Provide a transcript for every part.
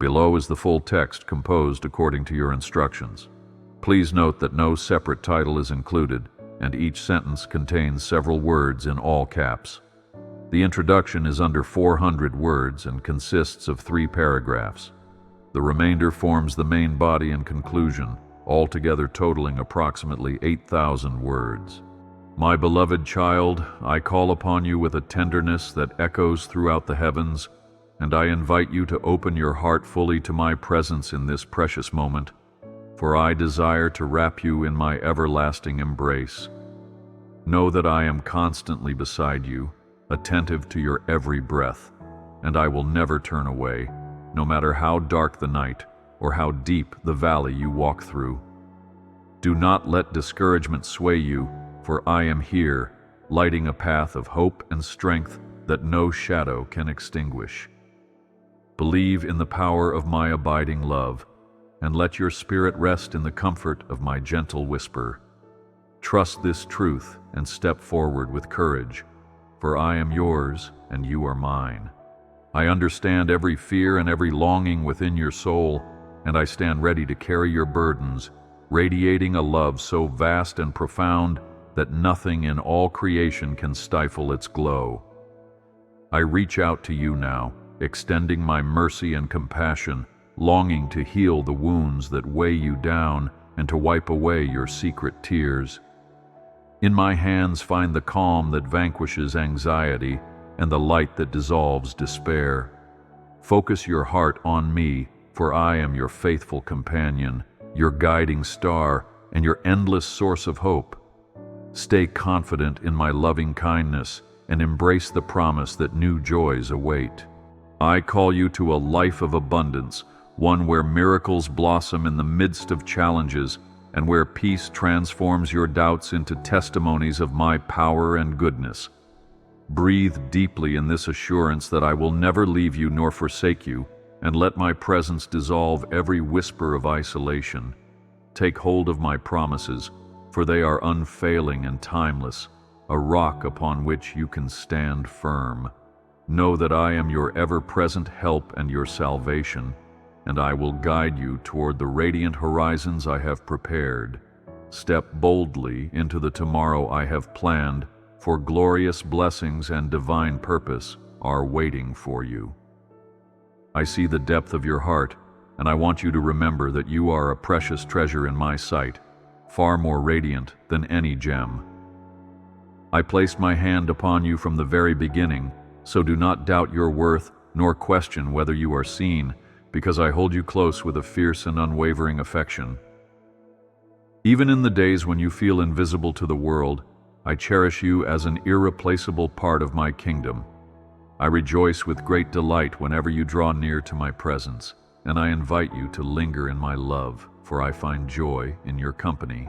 Below is the full text composed according to your instructions. Please note that no separate title is included, and each sentence contains several words in all caps. The introduction is under 400 words and consists of 3 paragraphs. The remainder forms the main body and conclusion, altogether totaling approximately 8,000 words. My beloved child, I call upon you with a tenderness that echoes throughout the heavens, and I invite you to open your heart fully to my presence in this precious moment, for I desire to wrap you in my everlasting embrace. Know that I am constantly beside you, attentive to your every breath, and I will never turn away, no matter how dark the night or how deep the valley you walk through. Do not let discouragement sway you, for I am here, lighting a path of hope and strength that no shadow can extinguish. Believe in the power of my abiding love, and let your spirit rest in the comfort of my gentle whisper. Trust this truth and step forward with courage, for I am yours and you are mine. I understand every fear and every longing within your soul, and I stand ready to carry your burdens, radiating a love so vast and profound that nothing in all creation can stifle its glow. I reach out to you now, extending my mercy and compassion, longing to heal the wounds that weigh you down and to wipe away your secret tears. In my hands find the calm that vanquishes anxiety and the light that dissolves despair. Focus your heart on me, for I am your faithful companion, your guiding star, and your endless source of hope. Stay confident in my loving kindness and embrace the promise that new joys await. I call you to a life of abundance, one where miracles blossom in the midst of challenges and where peace transforms your doubts into testimonies of my power and goodness. Breathe deeply in this assurance that I will never leave you nor forsake you, and let my presence dissolve every whisper of isolation. Take hold of my promises, for they are unfailing and timeless, a rock upon which you can stand firm. Know that I am your ever-present help and your salvation, and I will guide you toward the radiant horizons I have prepared. Step boldly into the tomorrow I have planned, for glorious blessings and divine purpose are waiting for you. I see the depth of your heart, and I want you to remember that you are a precious treasure in my sight, far more radiant than any gem. I placed my hand upon you from the very beginning, so do not doubt your worth nor question whether you are seen, because I hold you close with a fierce and unwavering affection. Even in the days when you feel invisible to the world, I cherish you as an irreplaceable part of my kingdom. I rejoice with great delight whenever you draw near to my presence, and I invite you to linger in my love, for I find joy in your company.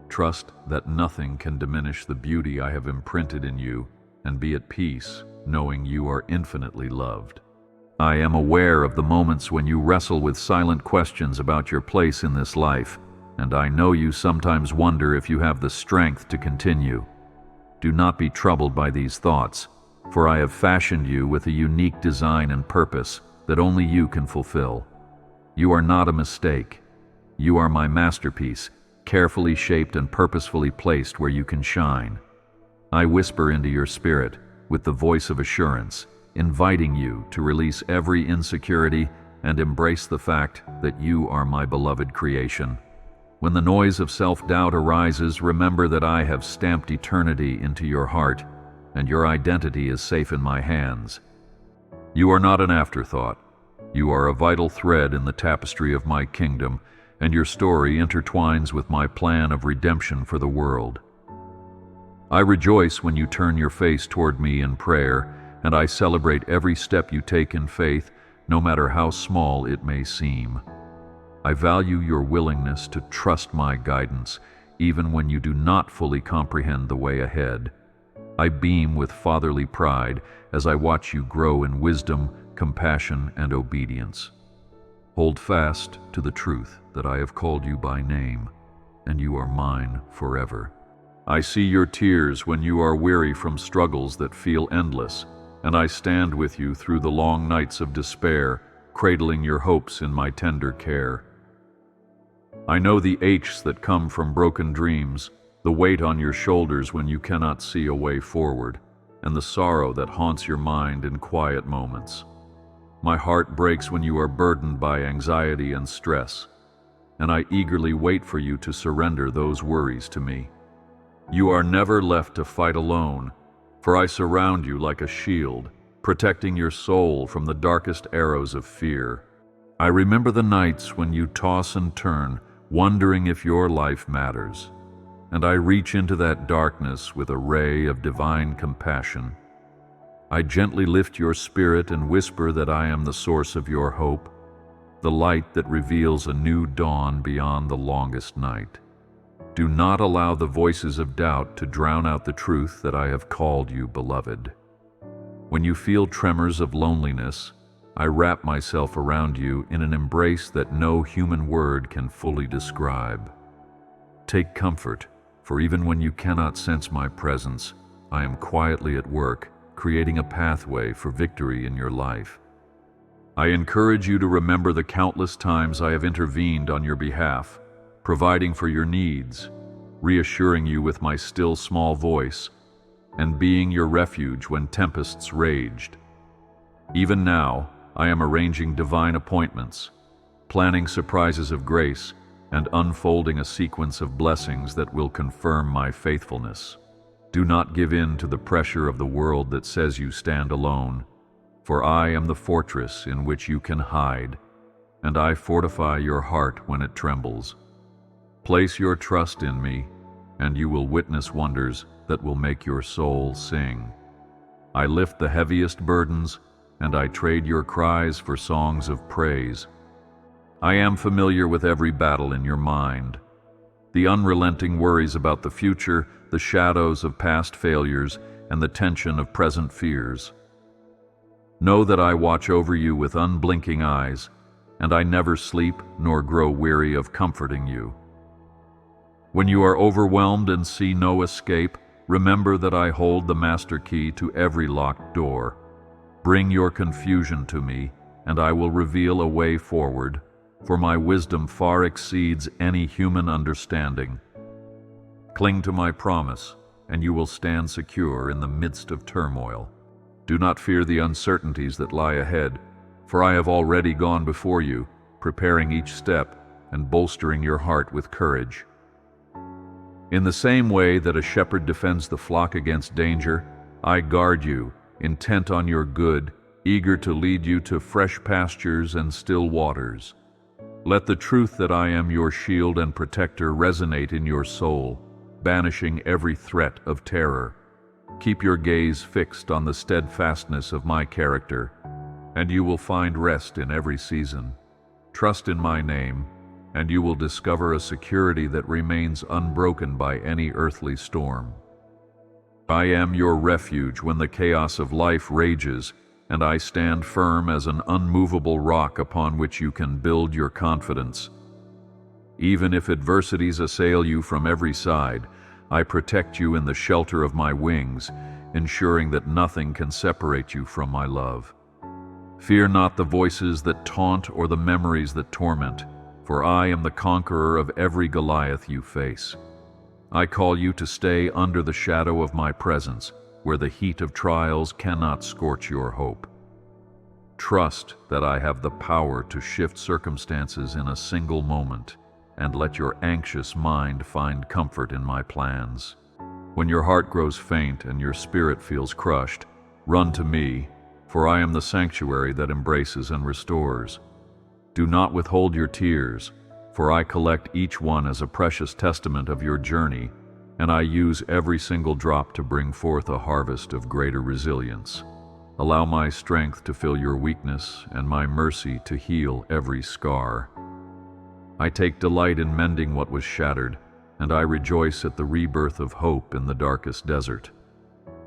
Trust that nothing can diminish the beauty I have imprinted in you, and be at peace, knowing you are infinitely loved. I am aware of the moments when you wrestle with silent questions about your place in this life, and I know you sometimes wonder if you have the strength to continue. Do not be troubled by these thoughts, for I have fashioned you with a unique design and purpose that only you can fulfill. You are not a mistake. You are my masterpiece, carefully shaped and purposefully placed where you can shine. I whisper into your spirit with the voice of assurance, inviting you to release every insecurity and embrace the fact that you are my beloved creation. When the noise of self-doubt arises, remember that I have stamped eternity into your heart, and your identity is safe in my hands. You are not an afterthought. You are a vital thread in the tapestry of my kingdom, and your story intertwines with my plan of redemption for the world. I rejoice when you turn your face toward me in prayer, and I celebrate every step you take in faith, no matter how small it may seem. I value your willingness to trust my guidance, even when you do not fully comprehend the way ahead. I beam with fatherly pride as I watch you grow in wisdom, compassion, and obedience. Hold fast to the truth that I have called you by name, and you are mine forever. I see your tears when you are weary from struggles that feel endless, and I stand with you through the long nights of despair, cradling your hopes in my tender care. I know the aches that come from broken dreams, the weight on your shoulders when you cannot see a way forward, and the sorrow that haunts your mind in quiet moments. My heart breaks when you are burdened by anxiety and stress, and I eagerly wait for you to surrender those worries to me. You are never left to fight alone, for I surround you like a shield, protecting your soul from the darkest arrows of fear. I remember the nights when you toss and turn, wondering if your life matters, and I reach into that darkness with a ray of divine compassion. I gently lift your spirit and whisper that I am the source of your hope, the light that reveals a new dawn beyond the longest night. Do not allow the voices of doubt to drown out the truth that I have called you beloved. When you feel tremors of loneliness, I wrap myself around you in an embrace that no human word can fully describe. Take comfort, for even when you cannot sense my presence, I am quietly at work, creating a pathway for victory in your life. I encourage you to remember the countless times I have intervened on your behalf, providing for your needs, reassuring you with my still small voice, and being your refuge when tempests raged. Even now, I am arranging divine appointments, planning surprises of grace, and unfolding a sequence of blessings that will confirm my faithfulness. Do not give in to the pressure of the world that says you stand alone, for I am the fortress in which you can hide, and I fortify your heart when it trembles. Place your trust in me, and you will witness wonders that will make your soul sing. I lift the heaviest burdens, and I trade your cries for songs of praise. I am familiar with every battle in your mind, the unrelenting worries about the future, the shadows of past failures, and the tension of present fears. Know that I watch over you with unblinking eyes, and I never sleep nor grow weary of comforting you. When you are overwhelmed and see no escape, remember that I hold the master key to every locked door. Bring your confusion to me, and I will reveal a way forward, for my wisdom far exceeds any human understanding. Cling to my promise, and you will stand secure in the midst of turmoil. Do not fear the uncertainties that lie ahead, for I have already gone before you, preparing each step and bolstering your heart with courage. In the same way that a shepherd defends the flock against danger, I guard you, intent on your good, eager to lead you to fresh pastures and still waters. Let the truth that I am your shield and protector resonate in your soul, banishing every threat of terror. Keep your gaze fixed on the steadfastness of my character, and you will find rest in every season. Trust in my name, and you will discover a security that remains unbroken by any earthly storm. I am your refuge when the chaos of life rages, and I stand firm as an unmovable rock upon which you can build your confidence. Even if adversities assail you from every side, I protect you in the shelter of my wings, ensuring that nothing can separate you from my love. Fear not the voices that taunt or the memories that torment, for I am the conqueror of every Goliath you face. I call you to stay under the shadow of my presence, where the heat of trials cannot scorch your hope. Trust that I have the power to shift circumstances in a single moment, and let your anxious mind find comfort in my plans. When your heart grows faint and your spirit feels crushed, run to me, for I am the sanctuary that embraces and restores. Do not withhold your tears, for I collect each one as a precious testament of your journey, and I use every single drop to bring forth a harvest of greater resilience. Allow my strength to fill your weakness and my mercy to heal every scar. I take delight in mending what was shattered, and I rejoice at the rebirth of hope in the darkest desert.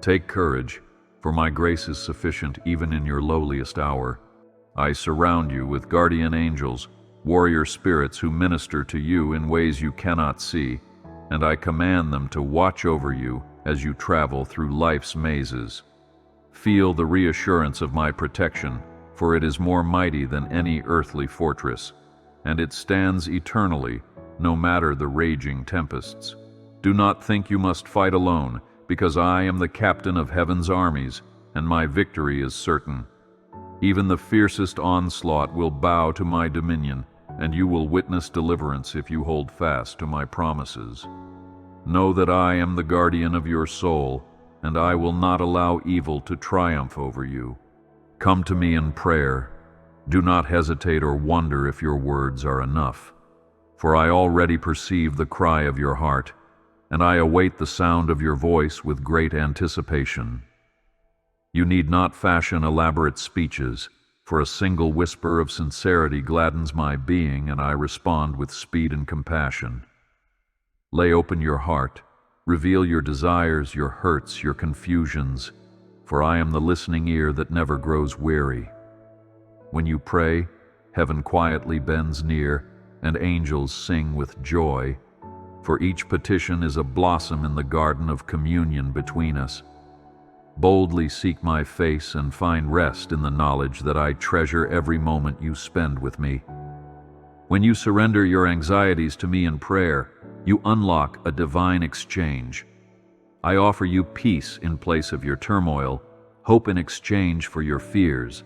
Take courage, for my grace is sufficient even in your lowliest hour. I surround you with guardian angels, warrior spirits who minister to you in ways you cannot see, and I command them to watch over you as you travel through life's mazes. Feel the reassurance of my protection, for it is more mighty than any earthly fortress, and it stands eternally, no matter the raging tempests. Do not think you must fight alone, because I am the captain of heaven's armies, and my victory is certain. Even the fiercest onslaught will bow to my dominion, and you will witness deliverance if you hold fast to my promises. Know that I am the guardian of your soul, and I will not allow evil to triumph over you. Come to me in prayer. Do not hesitate or wonder if your words are enough, for I already perceive the cry of your heart, and I await the sound of your voice with great anticipation. You need not fashion elaborate speeches, for a single whisper of sincerity gladdens my being, and I respond with speed and compassion. Lay open your heart, reveal your desires, your hurts, your confusions, for I am the listening ear that never grows weary. When you pray, heaven quietly bends near, and angels sing with joy, for each petition is a blossom in the garden of communion between us. Boldly seek my face and find rest in the knowledge that I treasure every moment you spend with me. When you surrender your anxieties to me in prayer, you unlock a divine exchange. I offer you peace in place of your turmoil, hope in exchange for your fears,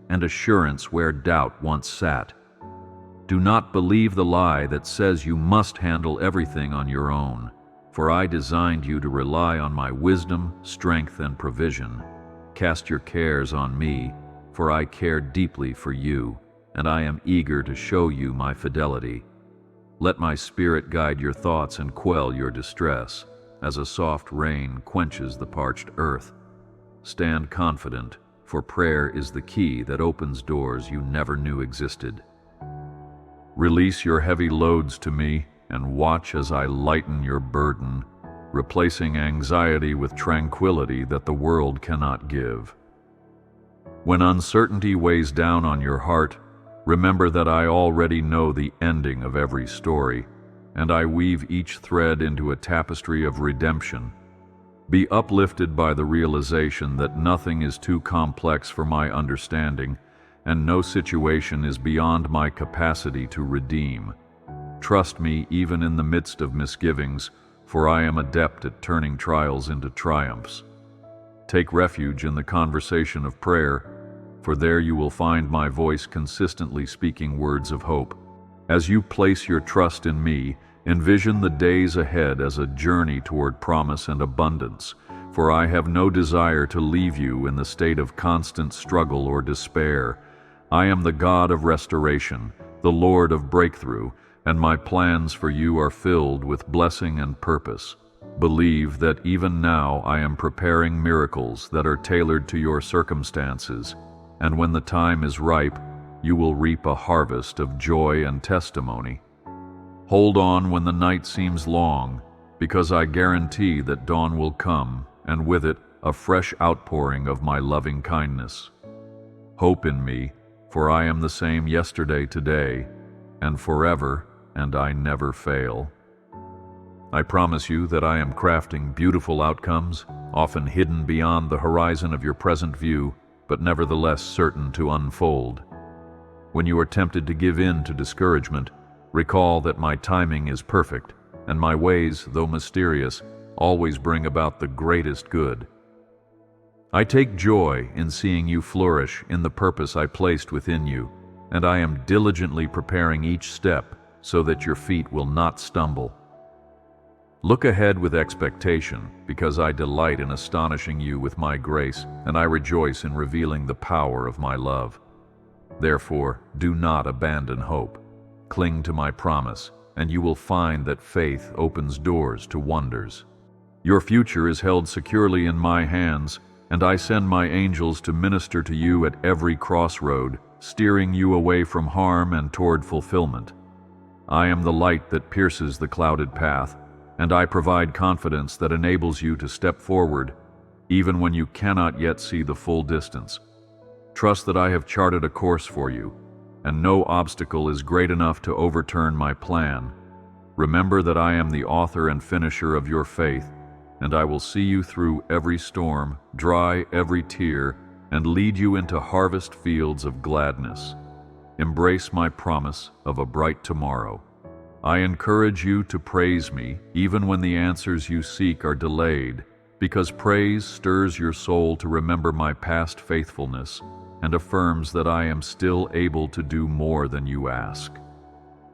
and assurance where doubt once sat. Do not believe the lie that says you must handle everything on your own, for I designed you to rely on my wisdom, strength, and provision. Cast your cares on me, for I care deeply for you, and I am eager to show you my fidelity. Let my spirit guide your thoughts and quell your distress, as a soft rain quenches the parched earth. Stand confident, for prayer is the key that opens doors you never knew existed. Release your heavy loads to me, and watch as I lighten your burden, replacing anxiety with tranquility that the world cannot give. When uncertainty weighs down on your heart, remember that I already know the ending of every story, and I weave each thread into a tapestry of redemption. Be uplifted by the realization that nothing is too complex for my understanding, and no situation is beyond my capacity to redeem. Trust me even in the midst of misgivings, for I am adept at turning trials into triumphs. Take refuge in the conversation of prayer, for there you will find my voice consistently speaking words of hope. As you place your trust in me, envision the days ahead as a journey toward promise and abundance, for I have no desire to leave you in the state of constant struggle or despair. I am the God of restoration, the Lord of breakthrough, and my plans for you are filled with blessing and purpose. Believe that even now I am preparing miracles that are tailored to your circumstances, and when the time is ripe, you will reap a harvest of joy and testimony. Hold on when the night seems long, because I guarantee that dawn will come, and with it, a fresh outpouring of my loving kindness. Hope in me, for I am the same yesterday, today, and forever, and I never fail. I promise you that I am crafting beautiful outcomes, often hidden beyond the horizon of your present view, but nevertheless certain to unfold. When you are tempted to give in to discouragement, recall that my timing is perfect, and my ways, though mysterious, always bring about the greatest good. I take joy in seeing you flourish in the purpose I placed within you, and I am diligently preparing each step so that your feet will not stumble. Look ahead with expectation, because I delight in astonishing you with my grace, and I rejoice in revealing the power of my love. Therefore, do not abandon hope. Cling to my promise, and you will find that faith opens doors to wonders. Your future is held securely in my hands, and I send my angels to minister to you at every crossroad, steering you away from harm and toward fulfillment. I am the light that pierces the clouded path, and I provide confidence that enables you to step forward, even when you cannot yet see the full distance. Trust that I have charted a course for you, and no obstacle is great enough to overturn my plan. Remember that I am the author and finisher of your faith, and I will see you through every storm, dry every tear, and lead you into harvest fields of gladness. Embrace my promise of a bright tomorrow. I encourage you to praise me even when the answers you seek are delayed, because praise stirs your soul to remember my past faithfulness and affirms that I am still able to do more than you ask.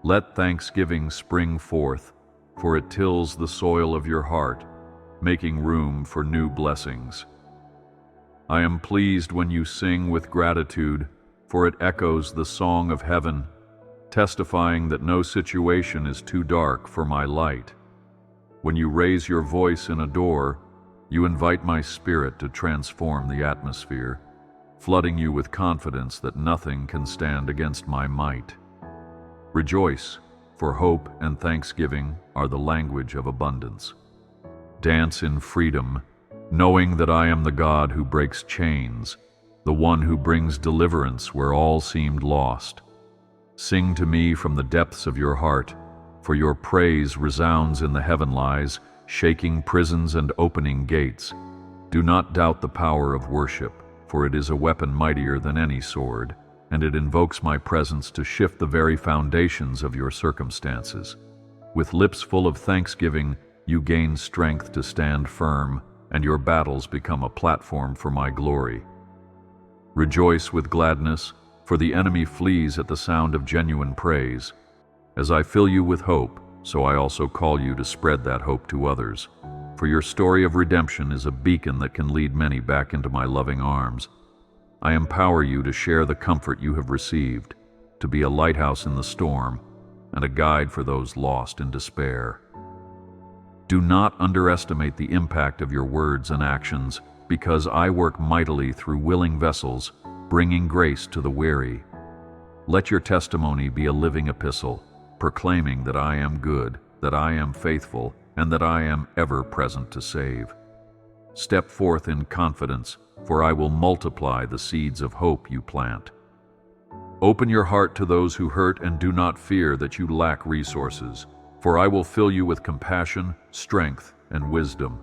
Let thanksgiving spring forth, for it tills the soil of your heart, making room for new blessings. I am pleased when you sing with gratitude, for it echoes the song of heaven, testifying that no situation is too dark for my light. When you raise your voice and adore, you invite my spirit to transform the atmosphere, flooding you with confidence that nothing can stand against my might. Rejoice, for hope and thanksgiving are the language of abundance. Dance in freedom, knowing that I am the God who breaks chains, the one who brings deliverance where all seemed lost. Sing to me from the depths of your heart, for your praise resounds in the heavenlies, shaking prisons and opening gates. Do not doubt the power of worship, for it is a weapon mightier than any sword, and it invokes my presence to shift the very foundations of your circumstances. With lips full of thanksgiving, you gain strength to stand firm, and your battles become a platform for my glory. Rejoice with gladness, for the enemy flees at the sound of genuine praise. As I fill you with hope, so I also call you to spread that hope to others. For your story of redemption is a beacon that can lead many back into my loving arms. I empower you to share the comfort you have received, to be a lighthouse in the storm, and a guide for those lost in despair. Do not underestimate the impact of your words and actions, because I work mightily through willing vessels, bringing grace to the weary. Let your testimony be a living epistle, proclaiming that I am good, that I am faithful, and that I am ever present to save. Step forth in confidence, for I will multiply the seeds of hope you plant. Open your heart to those who hurt and do not fear that you lack resources, for I will fill you with compassion, strength, and wisdom.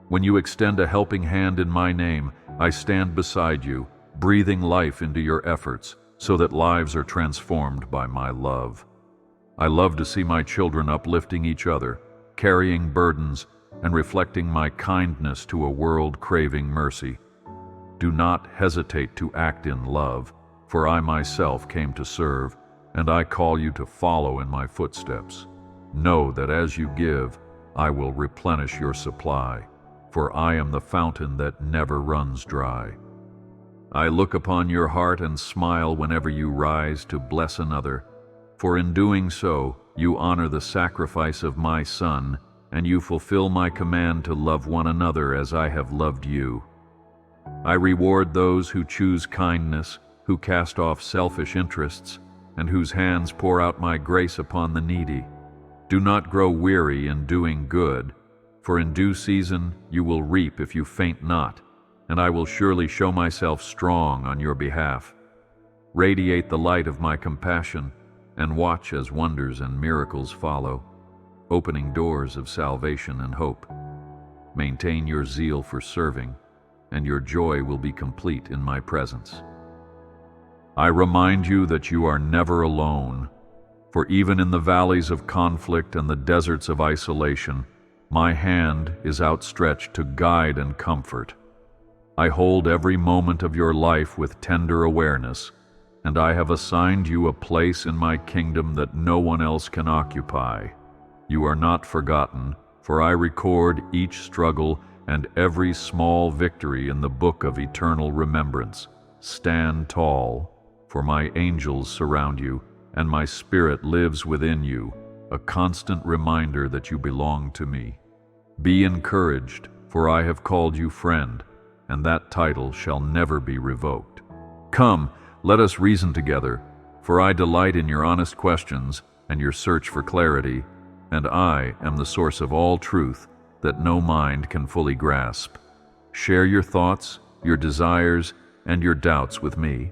When you extend a helping hand in my name, I stand beside you, breathing life into your efforts, so that lives are transformed by my love. I love to see my children uplifting each other, carrying burdens, and reflecting my kindness to a world craving mercy. Do not hesitate to act in love, for I myself came to serve, and I call you to follow in my footsteps. Know that as you give, I will replenish your supply, for I am the fountain that never runs dry. I look upon your heart and smile whenever you rise to bless another, for in doing so, you honor the sacrifice of my Son, and you fulfill my command to love one another as I have loved you. I reward those who choose kindness, who cast off selfish interests, and whose hands pour out my grace upon the needy. Do not grow weary in doing good, for in due season you will reap if you faint not, and I will surely show myself strong on your behalf. Radiate the light of my compassion, and watch as wonders and miracles follow, opening doors of salvation and hope. Maintain your zeal for serving, and your joy will be complete in my presence. I remind you that you are never alone, for even in the valleys of conflict and the deserts of isolation, my hand is outstretched to guide and comfort. I hold every moment of your life with tender awareness, and I have assigned you a place in my kingdom that no one else can occupy. You are not forgotten, for I record each struggle and every small victory in the book of eternal remembrance. Stand tall, for my angels surround you, and my spirit lives within you, a constant reminder that you belong to me. Be encouraged, for I have called you friend, and that title shall never be revoked. Come, let us reason together, for I delight in your honest questions and your search for clarity, and I am the source of all truth that no mind can fully grasp. Share your thoughts, your desires, and your doubts with me.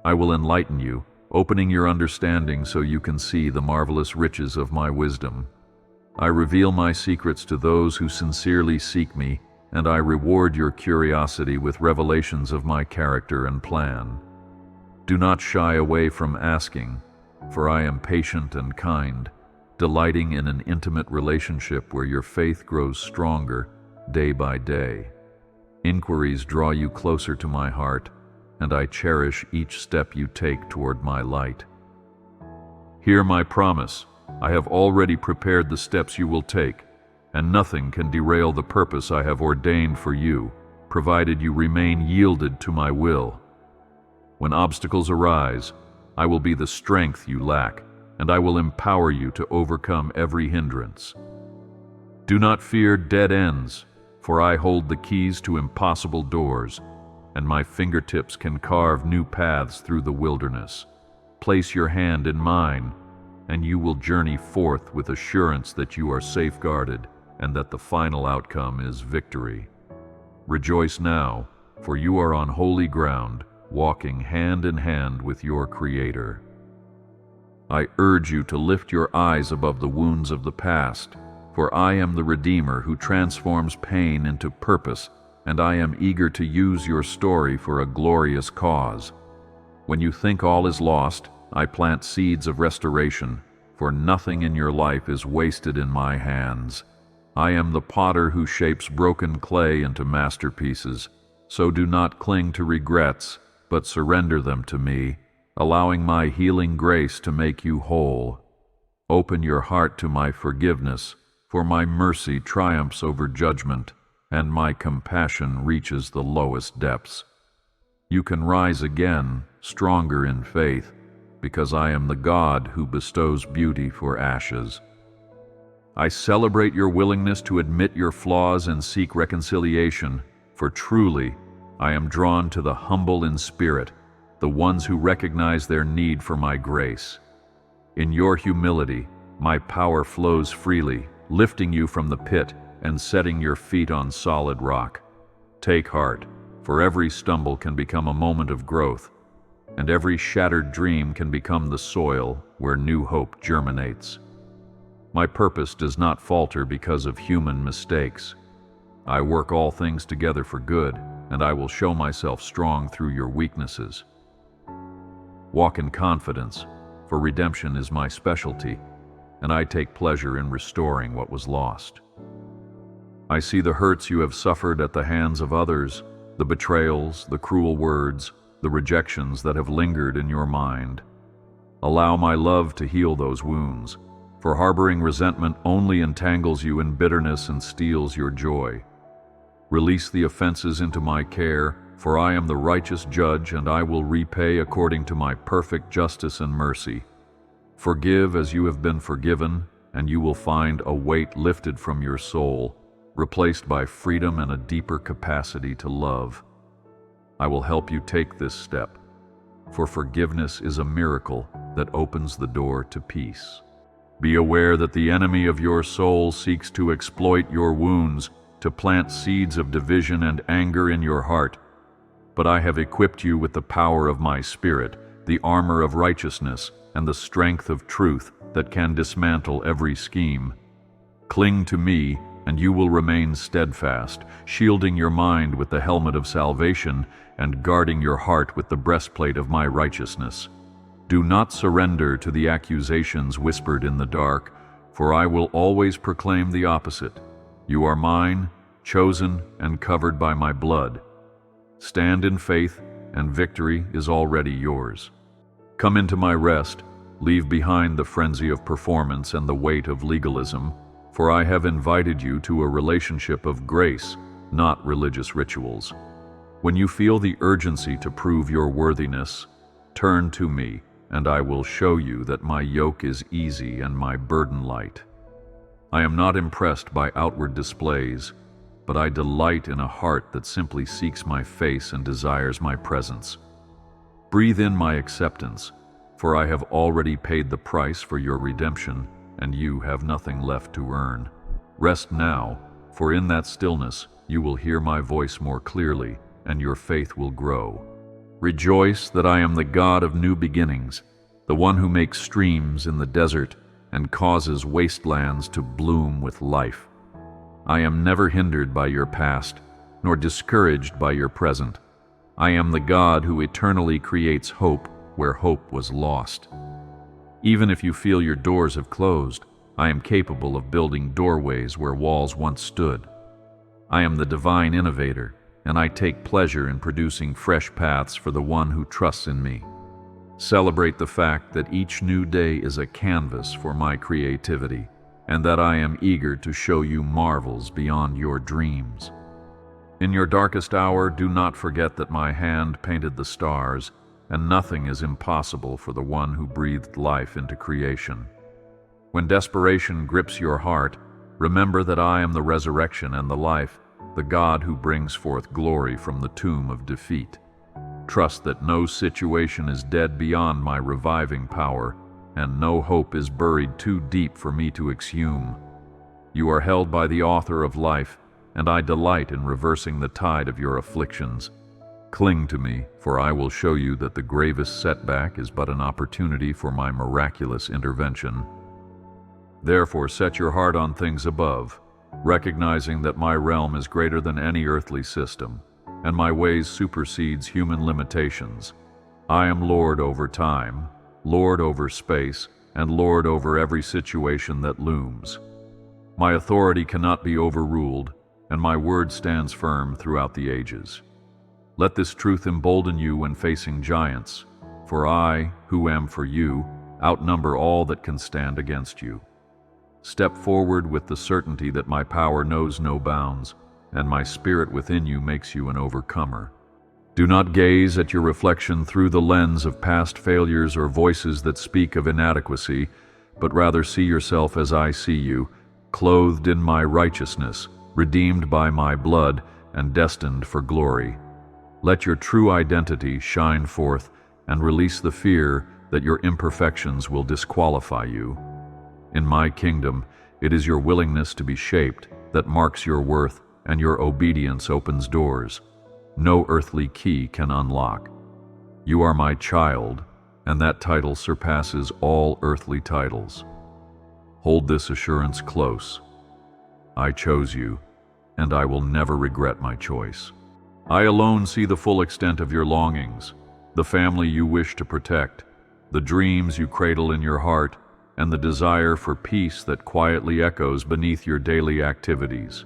I will enlighten you, opening your understanding so you can see the marvelous riches of my wisdom. I reveal my secrets to those who sincerely seek me, and I reward your curiosity with revelations of my character and plan. Do not shy away from asking, for I am patient and kind, delighting in an intimate relationship where your faith grows stronger day by day. Inquiries draw you closer to my heart, and I cherish each step you take toward my light. Hear my promise. I have already prepared the steps you will take, and nothing can derail the purpose I have ordained for you, provided you remain yielded to my will. When obstacles arise, I will be the strength you lack, and I will empower you to overcome every hindrance. Do not fear dead ends, for I hold the keys to impossible doors, and my fingertips can carve new paths through the wilderness. Place your hand in mine, and you will journey forth with assurance that you are safeguarded and that the final outcome is victory. Rejoice now, for you are on holy ground, walking hand in hand with your Creator. I urge you to lift your eyes above the wounds of the past, for I am the Redeemer who transforms pain into purpose, and I am eager to use your story for a glorious cause. When you think all is lost, I plant seeds of restoration, for nothing in your life is wasted in my hands. I am the potter who shapes broken clay into masterpieces, so do not cling to regrets, but surrender them to me, allowing my healing grace to make you whole. Open your heart to my forgiveness, for my mercy triumphs over judgment, and my compassion reaches the lowest depths. You can rise again, stronger in faith, because I am the God who bestows beauty for ashes. I celebrate your willingness to admit your flaws and seek reconciliation, for truly I am drawn to the humble in spirit, the ones who recognize their need for my grace. In your humility, my power flows freely, lifting you from the pit and setting your feet on solid rock. Take heart, for every stumble can become a moment of growth, and every shattered dream can become the soil where new hope germinates. My purpose does not falter because of human mistakes. I work all things together for good, and I will show myself strong through your weaknesses. Walk in confidence, for redemption is my specialty, and I take pleasure in restoring what was lost. I see the hurts you have suffered at the hands of others, the betrayals, the cruel words, the rejections that have lingered in your mind. Allow my love to heal those wounds, for harboring resentment only entangles you in bitterness and steals your joy. Release the offenses into my care, for I am the righteous judge, and I will repay according to my perfect justice and mercy. Forgive as you have been forgiven, and you will find a weight lifted from your soul, replaced by freedom and a deeper capacity to love. I will help you take this step, for forgiveness is a miracle that opens the door to peace. Be aware that the enemy of your soul seeks to exploit your wounds, to plant seeds of division and anger in your heart. But I have equipped you with the power of my Spirit, the armor of righteousness, and the strength of truth that can dismantle every scheme. Cling to me, and you will remain steadfast, shielding your mind with the helmet of salvation and guarding your heart with the breastplate of my righteousness. Do not surrender to the accusations whispered in the dark, for I will always proclaim the opposite. You are mine, chosen and covered by my blood. Stand in faith, and victory is already yours. Come into my rest, leave behind the frenzy of performance and the weight of legalism, for I have invited you to a relationship of grace, not religious rituals. When you feel the urgency to prove your worthiness, turn to me, and I will show you that my yoke is easy and my burden light. I am not impressed by outward displays, but I delight in a heart that simply seeks my face and desires my presence. Breathe in my acceptance, for I have already paid the price for your redemption, and you have nothing left to earn. Rest now, for in that stillness you will hear my voice more clearly, and your faith will grow. Rejoice that I am the God of new beginnings, the one who makes streams in the desert and causes wastelands to bloom with life. I am never hindered by your past, nor discouraged by your present. I am the God who eternally creates hope where hope was lost. Even if you feel your doors have closed, I am capable of building doorways where walls once stood. I am the divine innovator, and I take pleasure in producing fresh paths for the one who trusts in me. Celebrate the fact that each new day is a canvas for my creativity, and that I am eager to show you marvels beyond your dreams. In your darkest hour, do not forget that my hand painted the stars, and nothing is impossible for the one who breathed life into creation. When desperation grips your heart, remember that I am the resurrection and the life, the God who brings forth glory from the tomb of defeat. Trust that no situation is dead beyond my reviving power, and no hope is buried too deep for me to exhume. You are held by the author of life, and I delight in reversing the tide of your afflictions. Cling to me, for I will show you that the gravest setback is but an opportunity for my miraculous intervention. Therefore set your heart on things above, recognizing that my realm is greater than any earthly system, and my ways supersedes human limitations. I am Lord over time, Lord over space, and Lord over every situation that looms. My authority cannot be overruled, and my word stands firm throughout the ages. Let this truth embolden you when facing giants, for I, who am for you, outnumber all that can stand against you. Step forward with the certainty that my power knows no bounds, and my spirit within you makes you an overcomer. Do not gaze at your reflection through the lens of past failures or voices that speak of inadequacy, but rather see yourself as I see you, clothed in my righteousness, redeemed by my blood, and destined for glory. Let your true identity shine forth and release the fear that your imperfections will disqualify you. In my kingdom, it is your willingness to be shaped that marks your worth, and your obedience opens doors no earthly key can unlock. You are my child, and that title surpasses all earthly titles. Hold this assurance close. I chose you, and I will never regret my choice. I alone see the full extent of your longings, the family you wish to protect, the dreams you cradle in your heart, and the desire for peace that quietly echoes beneath your daily activities.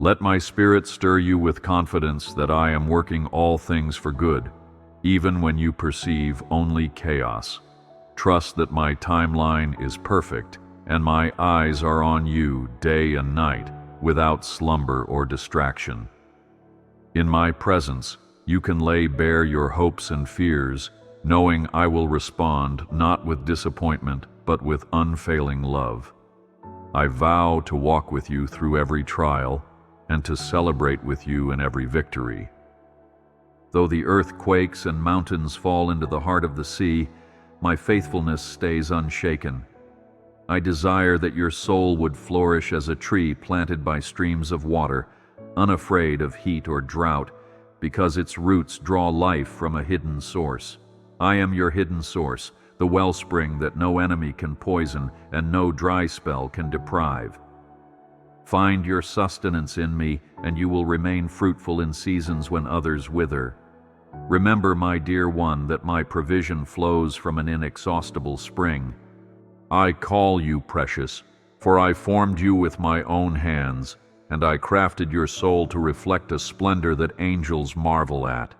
Let my spirit stir you with confidence that I am working all things for good, even when you perceive only chaos. Trust that my timeline is perfect, and my eyes are on you day and night, without slumber or distraction. In my presence, you can lay bare your hopes and fears, knowing I will respond not with disappointment, but with unfailing love. I vow to walk with you through every trial, and to celebrate with you in every victory. Though the earth quakes and mountains fall into the heart of the sea, my faithfulness stays unshaken. I desire that your soul would flourish as a tree planted by streams of water, unafraid of heat or drought, because its roots draw life from a hidden source. I am your hidden source, the wellspring that no enemy can poison and no dry spell can deprive. Find your sustenance in me, and you will remain fruitful in seasons when others wither. Remember, my dear one, that my provision flows from an inexhaustible spring. I call you precious, for I formed you with my own hands, and I crafted your soul to reflect a splendor that angels marvel at.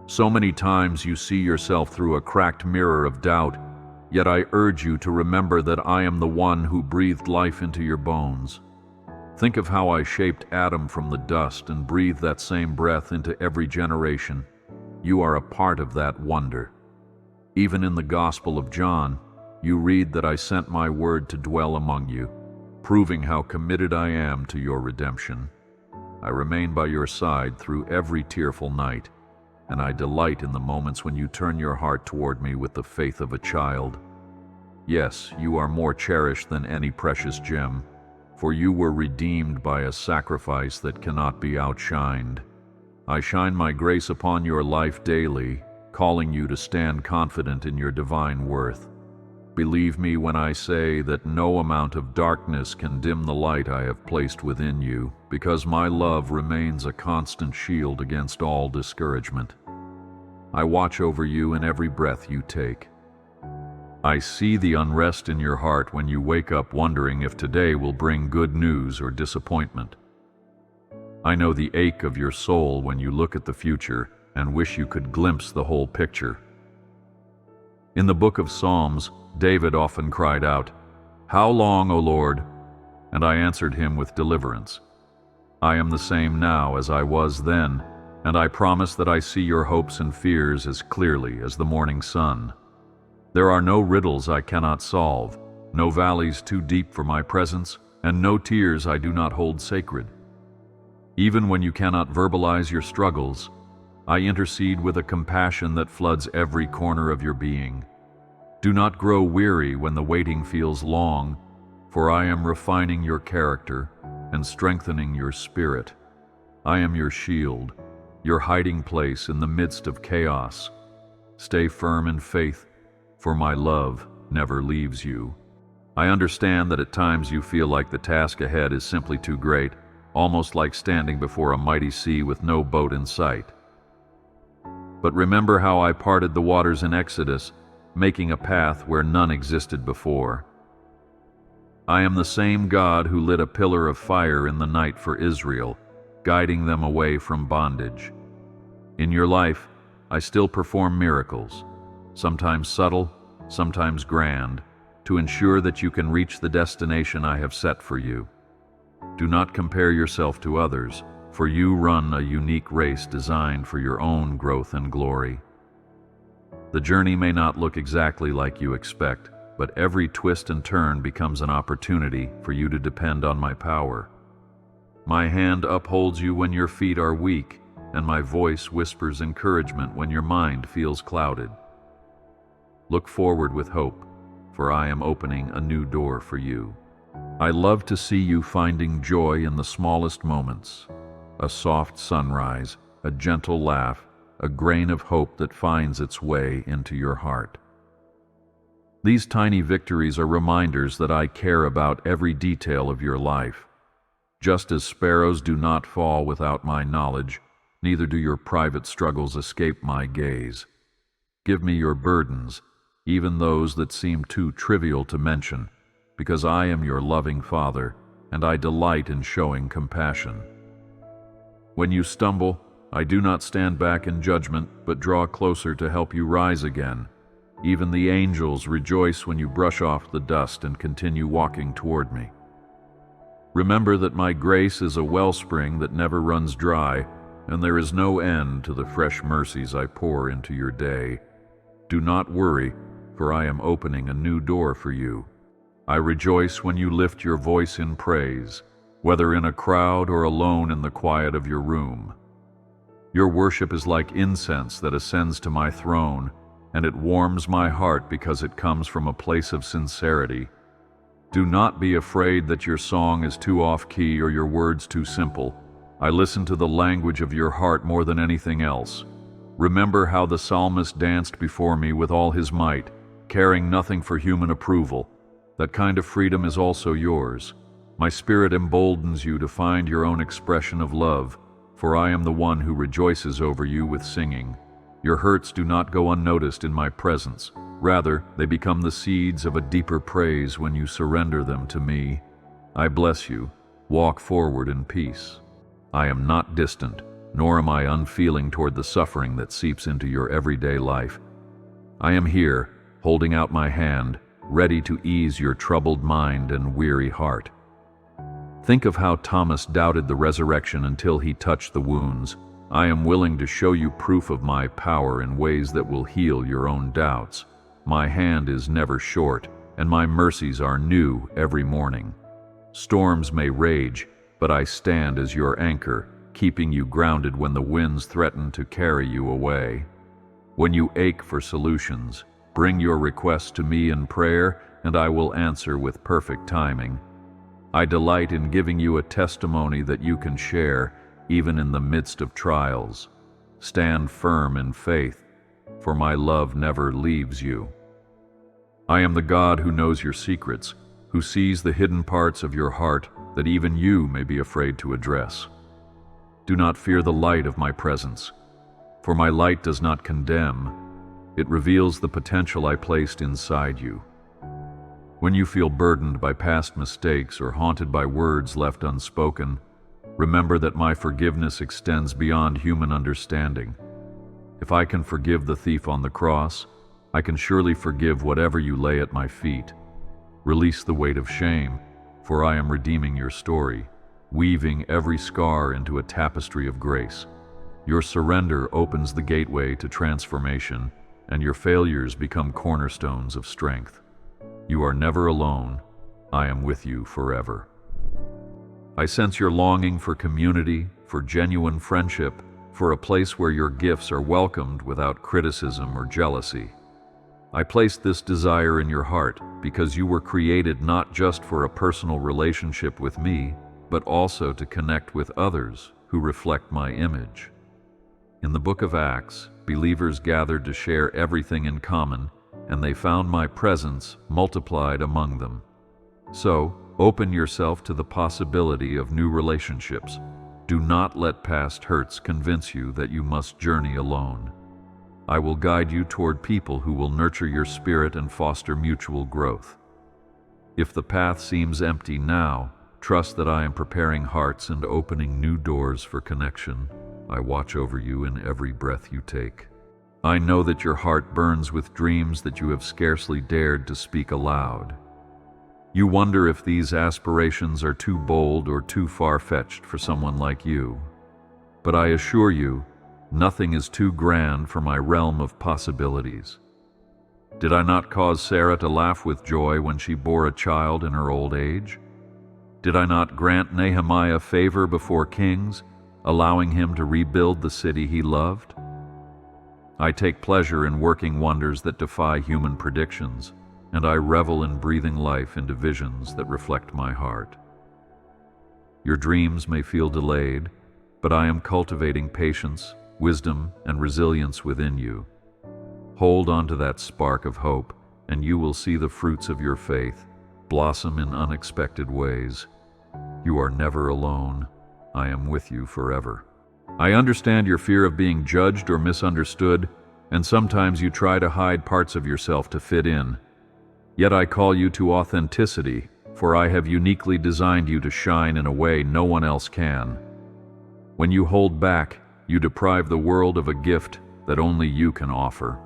So many times you see yourself through a cracked mirror of doubt, yet I urge you to remember that I am the one who breathed life into your bones. Think of how I shaped Adam from the dust and breathed that same breath into every generation. You are a part of that wonder. Even in the Gospel of John, you read that I sent my word to dwell among you, proving how committed I am to your redemption. I remain by your side through every tearful night, and I delight in the moments when you turn your heart toward me with the faith of a child. Yes, you are more cherished than any precious gem, for you were redeemed by a sacrifice that cannot be outshined. I shine my grace upon your life daily, calling you to stand confident in your divine worth. Believe me when I say that no amount of darkness can dim the light I have placed within you, because my love remains a constant shield against all discouragement. I watch over you in every breath you take. I see the unrest in your heart when you wake up wondering if today will bring good news or disappointment. I know the ache of your soul when you look at the future and wish you could glimpse the whole picture. In the book of Psalms, David often cried out, "How long, O Lord?" And I answered him with deliverance. I am the same now as I was then, and I promise that I see your hopes and fears as clearly as the morning sun. There are no riddles I cannot solve, no valleys too deep for my presence, and no tears I do not hold sacred. Even when you cannot verbalize your struggles, I intercede with a compassion that floods every corner of your being. Do not grow weary when the waiting feels long, for I am refining your character and strengthening your spirit. I am your shield, your hiding place in the midst of chaos. Stay firm in faith, for my love never leaves you. I understand that at times you feel like the task ahead is simply too great, almost like standing before a mighty sea with no boat in sight. But remember how I parted the waters in Exodus, making a path where none existed before. I am the same God who lit a pillar of fire in the night for Israel, guiding them away from bondage. In your life, I still perform miracles, sometimes subtle, sometimes grand, to ensure that you can reach the destination I have set for you. Do not compare yourself to others, for you run a unique race designed for your own growth and glory. The journey may not look exactly like you expect, but every twist and turn becomes an opportunity for you to depend on my power. My hand upholds you when your feet are weak, and my voice whispers encouragement when your mind feels clouded. Look forward with hope, for I am opening a new door for you. I love to see you finding joy in the smallest moments. A soft sunrise, a gentle laugh, a grain of hope that finds its way into your heart. These tiny victories are reminders that I care about every detail of your life. Just as sparrows do not fall without my knowledge, neither do your private struggles escape my gaze. Give me your burdens, even those that seem too trivial to mention, because I am your loving Father, and I delight in showing compassion. When you stumble, I do not stand back in judgment, but draw closer to help you rise again. Even the angels rejoice when you brush off the dust and continue walking toward me. Remember that my grace is a wellspring that never runs dry, and there is no end to the fresh mercies I pour into your day. Do not worry, for I am opening a new door for you. I rejoice when you lift your voice in praise, whether in a crowd or alone in the quiet of your room. Your worship is like incense that ascends to my throne, and it warms my heart because it comes from a place of sincerity. Do not be afraid that your song is too off-key or your words too simple. I listen to the language of your heart more than anything else. Remember how the psalmist danced before me with all his might, caring nothing for human approval. That kind of freedom is also yours. My spirit emboldens you to find your own expression of love, for I am the one who rejoices over you with singing. Your hurts do not go unnoticed in my presence. Rather, they become the seeds of a deeper praise when you surrender them to me. I bless you. Walk forward in peace. I am not distant, nor am I unfeeling toward the suffering that seeps into your everyday life. I am here, holding out my hand, ready to ease your troubled mind and weary heart. Think of how Thomas doubted the resurrection until he touched the wounds. I am willing to show you proof of my power in ways that will heal your own doubts. My hand is never short, and my mercies are new every morning. Storms may rage, but I stand as your anchor, keeping you grounded when the winds threaten to carry you away. When you ache for solutions, bring your requests to me in prayer, and I will answer with perfect timing. I delight in giving you a testimony that you can share, even in the midst of trials. Stand firm in faith, for my love never leaves you. I am the God who knows your secrets, who sees the hidden parts of your heart that even you may be afraid to address. Do not fear the light of my presence, for my light does not condemn. It reveals the potential I placed inside you. When you feel burdened by past mistakes or haunted by words left unspoken, remember that my forgiveness extends beyond human understanding. If I can forgive the thief on the cross, I can surely forgive whatever you lay at my feet. Release the weight of shame, for I am redeeming your story, weaving every scar into a tapestry of grace. Your surrender opens the gateway to transformation, and your failures become cornerstones of strength. You are never alone. I am with you forever. I sense your longing for community, for genuine friendship, for a place where your gifts are welcomed without criticism or jealousy. I place this desire in your heart because you were created not just for a personal relationship with me, but also to connect with others who reflect my image. In the book of Acts, believers gathered to share everything in common, and they found my presence multiplied among them. So, open yourself to the possibility of new relationships. Do not let past hurts convince you that you must journey alone. I will guide you toward people who will nurture your spirit and foster mutual growth. If the path seems empty now, trust that I am preparing hearts and opening new doors for connection. I watch over you in every breath you take. I know that your heart burns with dreams that you have scarcely dared to speak aloud. You wonder if these aspirations are too bold or too far-fetched for someone like you. But I assure you, nothing is too grand for my realm of possibilities. Did I not cause Sarah to laugh with joy when she bore a child in her old age? Did I not grant Nehemiah favor before kings, allowing him to rebuild the city he loved? I take pleasure in working wonders that defy human predictions, and I revel in breathing life into visions that reflect my heart. Your dreams may feel delayed, but I am cultivating patience, wisdom, and resilience within you. Hold on to that spark of hope, and you will see the fruits of your faith blossom in unexpected ways. You are never alone. I am with you forever. I understand your fear of being judged or misunderstood, and sometimes you try to hide parts of yourself to fit in. Yet I call you to authenticity, for I have uniquely designed you to shine in a way no one else can. When you hold back, you deprive the world of a gift that only you can offer.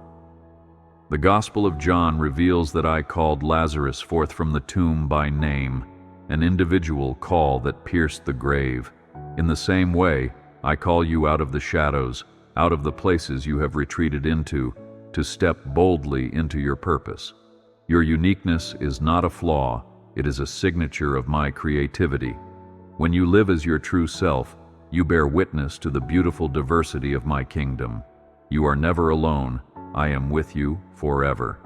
The Gospel of John reveals that I called Lazarus forth from the tomb by name, an individual call that pierced the grave. In the same way, I call you out of the shadows, out of the places you have retreated into, to step boldly into your purpose. Your uniqueness is not a flaw, it is a signature of my creativity. When you live as your true self, you bear witness to the beautiful diversity of my kingdom. You are never alone. I am with you forever.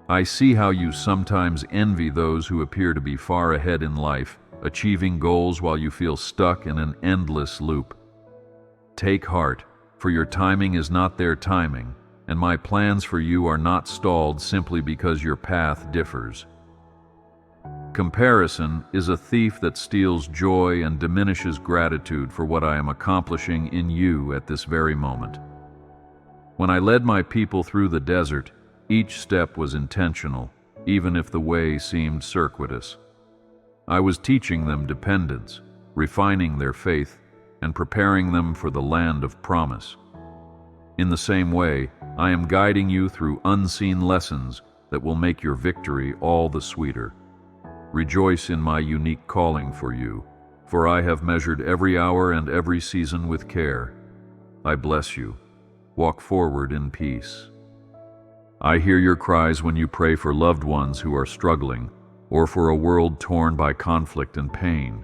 I see how you sometimes envy those who appear to be far ahead in life, achieving goals while you feel stuck in an endless loop. Take heart, for your timing is not their timing, and my plans for you are not stalled simply because your path differs. Comparison is a thief that steals joy and diminishes gratitude for what I am accomplishing in you at this very moment. When I led my people through the desert, each step was intentional, even if the way seemed circuitous. I was teaching them dependence, refining their faith, and preparing them for the land of promise. In the same way, I am guiding you through unseen lessons that will make your victory all the sweeter. Rejoice in my unique calling for you, for I have measured every hour and every season with care. I bless you. Walk forward in peace. I hear your cries when you pray for loved ones who are struggling, or for a world torn by conflict and pain.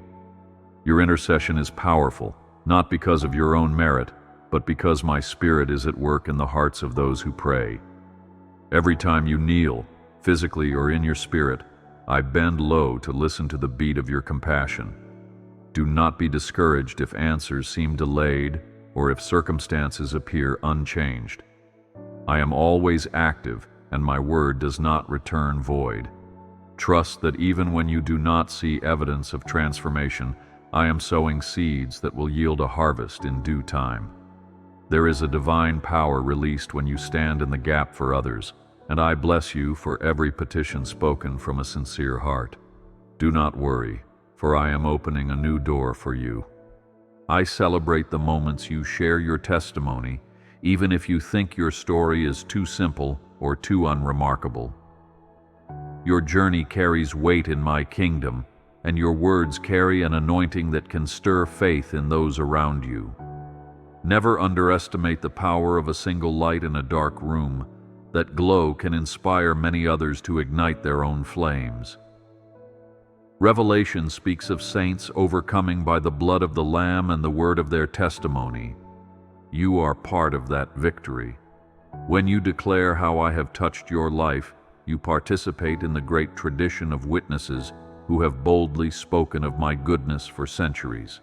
Your intercession is powerful, not because of your own merit, but because my Spirit is at work in the hearts of those who pray. Every time you kneel, physically or in your spirit, I bend low to listen to the beat of your compassion. Do not be discouraged if answers seem delayed or if circumstances appear unchanged. I am always active, and my word does not return void. Trust that even when you do not see evidence of transformation, I am sowing seeds that will yield a harvest in due time. There is a divine power released when you stand in the gap for others, and I bless you for every petition spoken from a sincere heart. Do not worry, for I am opening a new door for you. I celebrate the moments you share your testimony, even if you think your story is too simple or too unremarkable. Your journey carries weight in my kingdom, and your words carry an anointing that can stir faith in those around you. Never underestimate the power of a single light in a dark room. That glow can inspire many others to ignite their own flames. Revelation speaks of saints overcoming by the blood of the Lamb and the word of their testimony. You are part of that victory. When you declare how I have touched your life, you participate in the great tradition of witnesses who have boldly spoken of my goodness for centuries.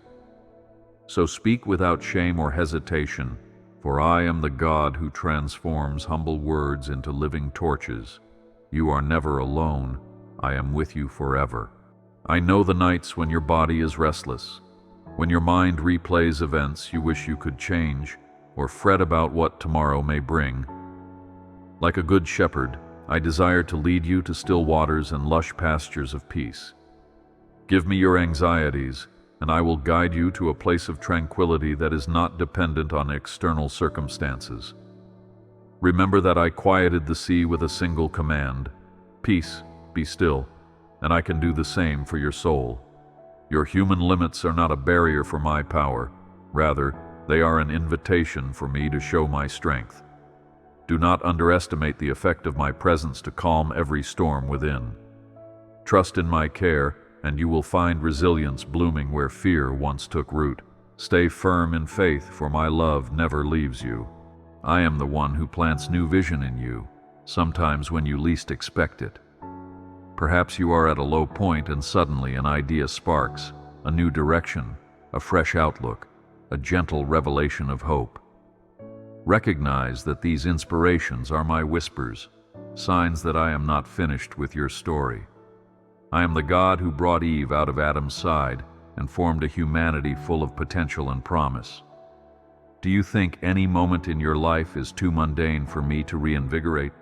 So speak without shame or hesitation, for I am the God who transforms humble words into living torches. You are never alone. I am with you forever. I know the nights when your body is restless, when your mind replays events you wish you could change, or fret about what tomorrow may bring. Like a good shepherd, I desire to lead you to still waters and lush pastures of peace. Give me your anxieties, and I will guide you to a place of tranquility that is not dependent on external circumstances. Remember that I quieted the sea with a single command: peace, be still, and I can do the same for your soul. Your human limits are not a barrier for my power. Rather, they are an invitation for me to show my strength. Do not underestimate the effect of my presence to calm every storm within. Trust in my care, and you will find resilience blooming where fear once took root. Stay firm in faith, for my love never leaves you. I am the one who plants new vision in you, sometimes when you least expect it. Perhaps you are at a low point and suddenly an idea sparks, a new direction, a fresh outlook, a gentle revelation of hope. Recognize that these inspirations are my whispers, signs that I am not finished with your story. I am the God who brought Eve out of Adam's side and formed a humanity full of potential and promise. Do you think any moment in your life is too mundane for me to reinvigorate?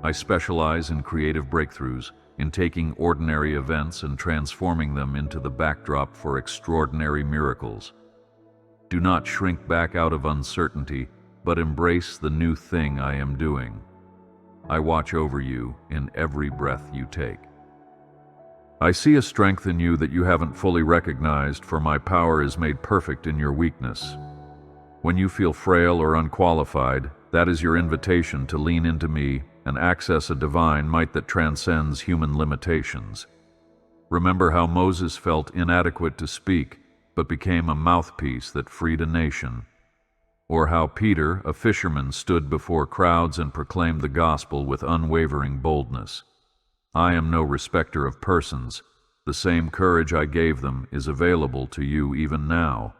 I specialize in creative breakthroughs, in taking ordinary events and transforming them into the backdrop for extraordinary miracles. Do not shrink back out of uncertainty, but embrace the new thing I am doing. I watch over you in every breath you take. I see a strength in you that you haven't fully recognized, for my power is made perfect in your weakness. When you feel frail or unqualified, that is your invitation to lean into me and access a divine might that transcends human limitations. Remember how Moses felt inadequate to speak, but became a mouthpiece that freed a nation. Or how Peter, a fisherman, stood before crowds and proclaimed the gospel with unwavering boldness. I am no respecter of persons. The same courage I gave them is available to you even now.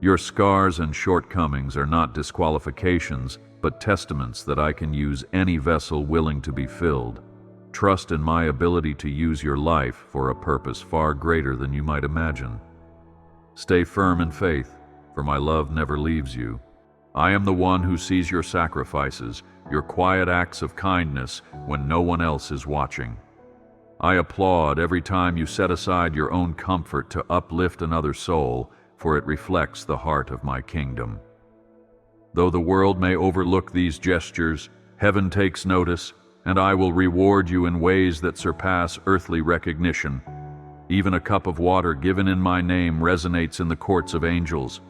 Your scars and shortcomings are not disqualifications, but testaments that I can use any vessel willing to be filled. Trust in my ability to use your life for a purpose far greater than you might imagine. Stay firm in faith, for my love never leaves you. I am the one who sees your sacrifices, your quiet acts of kindness when no one else is watching. I applaud every time you set aside your own comfort to uplift another soul, for it reflects the heart of my kingdom. Though the world may overlook these gestures, heaven takes notice, and I will reward you in ways that surpass earthly recognition. Even a cup of water given in my name resonates in the courts of angels.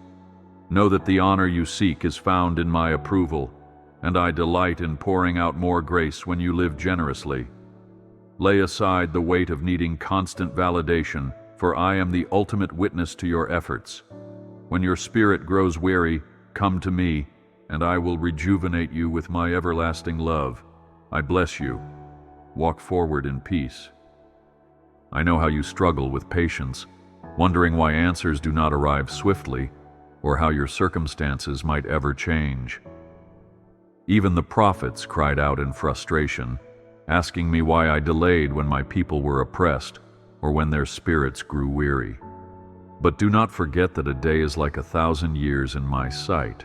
Know that the honor you seek is found in my approval, and I delight in pouring out more grace when you live generously. Lay aside the weight of needing constant validation, for I am the ultimate witness to your efforts. When your spirit grows weary, come to me, and I will rejuvenate you with my everlasting love. I bless you. Walk forward in peace. I know how you struggle with patience, wondering why answers do not arrive swiftly, or how your circumstances might ever change. Even the prophets cried out in frustration, asking me why I delayed when my people were oppressed or when their spirits grew weary. But do not forget that a day is like 1,000 years in my sight,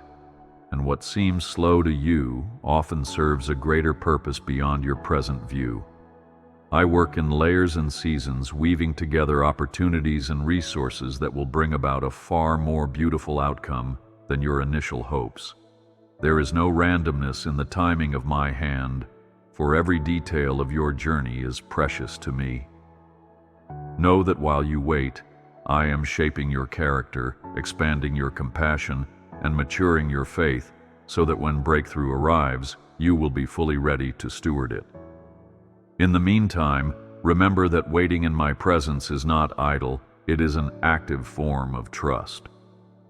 and what seems slow to you often serves a greater purpose beyond your present view. I work in layers and seasons, weaving together opportunities and resources that will bring about a far more beautiful outcome than your initial hopes. There is no randomness in the timing of my hand, for every detail of your journey is precious to me. Know that while you wait, I am shaping your character, expanding your compassion, and maturing your faith so that when breakthrough arrives, you will be fully ready to steward it. In the meantime, remember that waiting in my presence is not idle, it is an active form of trust.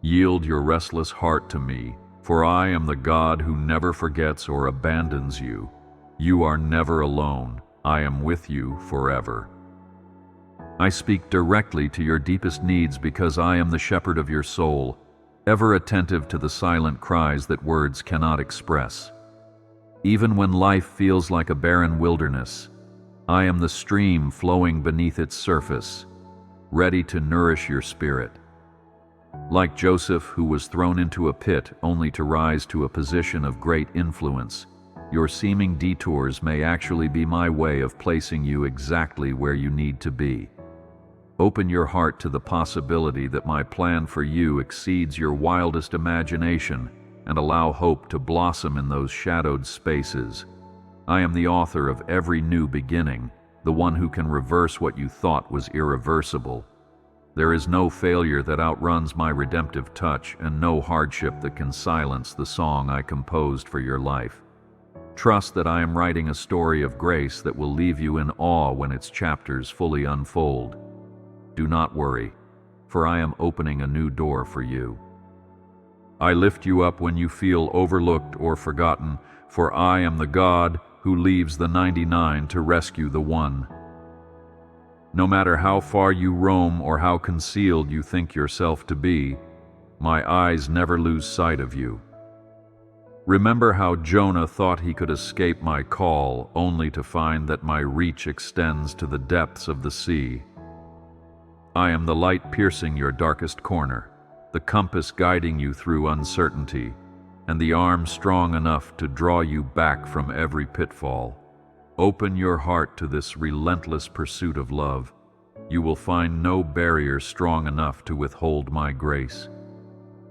Yield your restless heart to me, for I am the God who never forgets or abandons you. You are never alone. I am with you forever. I speak directly to your deepest needs because I am the shepherd of your soul, ever attentive to the silent cries that words cannot express. Even when life feels like a barren wilderness, I am the stream flowing beneath its surface, ready to nourish your spirit. Like Joseph, who was thrown into a pit only to rise to a position of great influence, your seeming detours may actually be my way of placing you exactly where you need to be. Open your heart to the possibility that my plan for you exceeds your wildest imagination, and allow hope to blossom in those shadowed spaces. I am the author of every new beginning, the one who can reverse what you thought was irreversible. There is no failure that outruns my redemptive touch, and no hardship that can silence the song I composed for your life. Trust that I am writing a story of grace that will leave you in awe when its chapters fully unfold. Do not worry, for I am opening a new door for you. I lift you up when you feel overlooked or forgotten, for I am the God who leaves the 99 to rescue the one. No matter how far you roam or how concealed you think yourself to be, my eyes never lose sight of you. Remember how Jonah thought he could escape my call, only to find that my reach extends to the depths of the sea. I am the light piercing your darkest corner, the compass guiding you through uncertainty, and the arm strong enough to draw you back from every pitfall. Open your heart to this relentless pursuit of love. You will find no barrier strong enough to withhold my grace.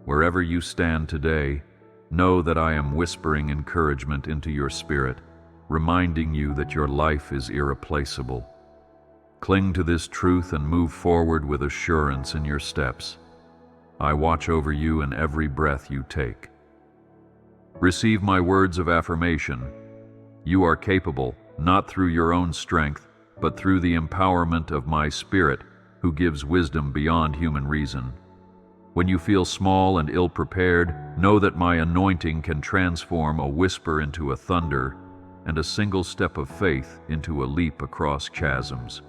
Wherever you stand today, know that I am whispering encouragement into your spirit, reminding you that your life is irreplaceable. Cling to this truth and move forward with assurance in your steps. I watch over you in every breath you take. Receive my words of affirmation. You are capable, not through your own strength, but through the empowerment of my Spirit, who gives wisdom beyond human reason. When you feel small and ill-prepared, know that my anointing can transform a whisper into a thunder, and a single step of faith into a leap across chasms.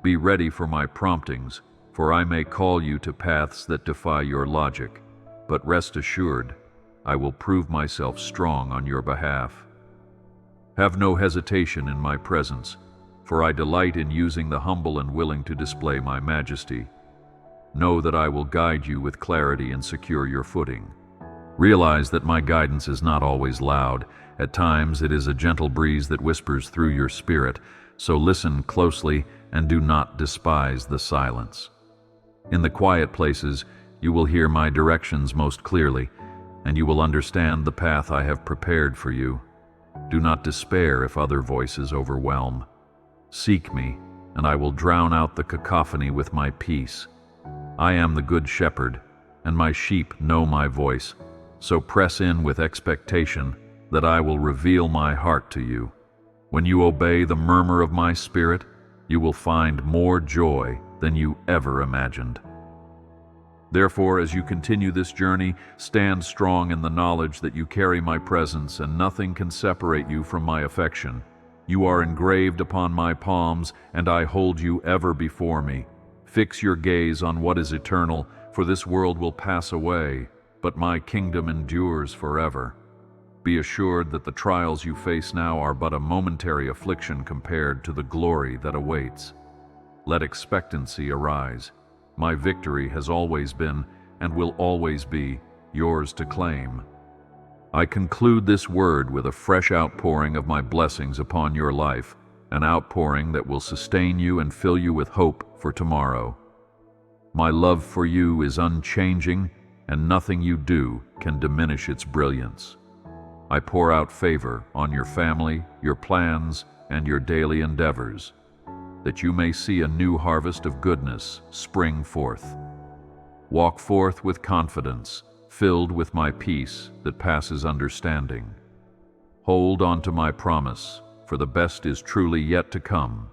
Be ready for my promptings, for I may call you to paths that defy your logic, but rest assured, I will prove myself strong on your behalf. Have no hesitation in my presence, for I delight in using the humble and willing to display my majesty. Know that I will guide you with clarity and secure your footing. Realize that my guidance is not always loud. At times it is a gentle breeze that whispers through your spirit, so listen closely and do not despise the silence. In the quiet places, you will hear my directions most clearly, and you will understand the path I have prepared for you. Do not despair if other voices overwhelm. Seek me, and I will drown out the cacophony with my peace. I am the good shepherd, and my sheep know my voice, so press in with expectation that I will reveal my heart to you. When you obey the murmur of my spirit, you will find more joy than you ever imagined. Therefore, as you continue this journey, stand strong in the knowledge that you carry my presence and nothing can separate you from my affection. You are engraved upon my palms, and I hold you ever before me. Fix your gaze on what is eternal, for this world will pass away, but my kingdom endures forever. Be assured that the trials you face now are but a momentary affliction compared to the glory that awaits. Let expectancy arise. My victory has always been, and will always be, yours to claim. I conclude this word with a fresh outpouring of my blessings upon your life, an outpouring that will sustain you and fill you with hope for tomorrow. My love for you is unchanging, and nothing you do can diminish its brilliance. I pour out favor on your family, your plans, and your daily endeavors, that you may see a new harvest of goodness spring forth. Walk forth with confidence, filled with my peace that passes understanding. Hold on to my promise, for the best is truly yet to come.